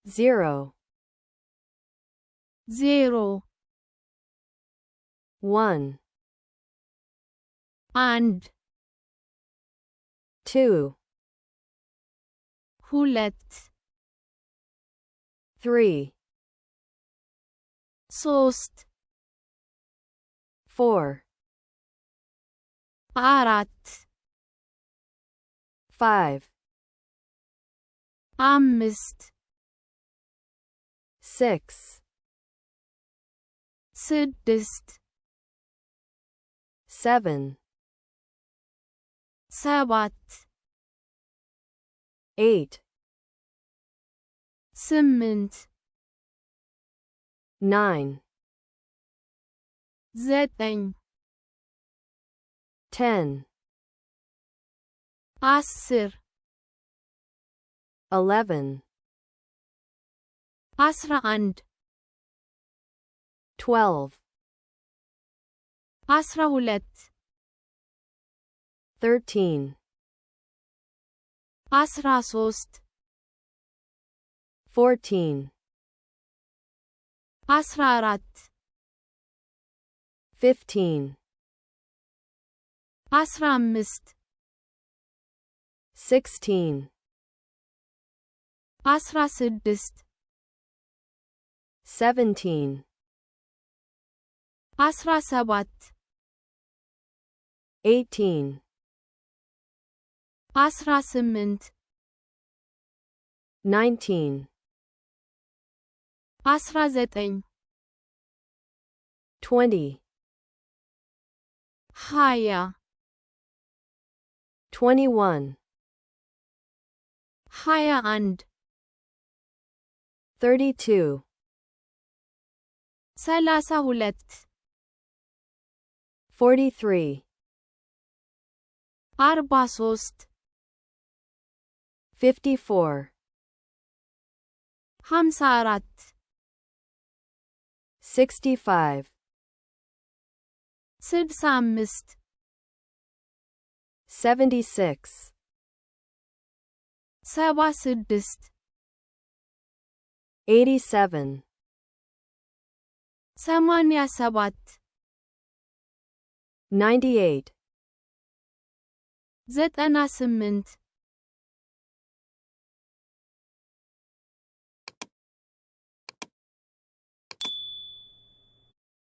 0 0 1 and 2 ሁለት 3 ሶስት 4 አራት 5 አምስት 6 ስድስት 7 ሰባት 8 ስምንት 9 ዘጠኝ 10 አስር 11 አስራ አንድ 12 አስራ ሁለት 13 አስራ ሶስት 14 አስራ አራት 15 አስራ አምስት 16 አስራ ስድስት 17 አስራ ሰባት 18 አስራ ስምንት 19 አስራ ዘጠኝ 20 ሃያ 21 ሃያ አንድ 32 ሰላሳ ሁለት 43 አርባ ሶስት 54 ሃምሳ አራት 65 ስድሳ አምስት 76 ሰባ ስድስት 87 ሰማንያ ሰባት 98 ዘጠና ስምንት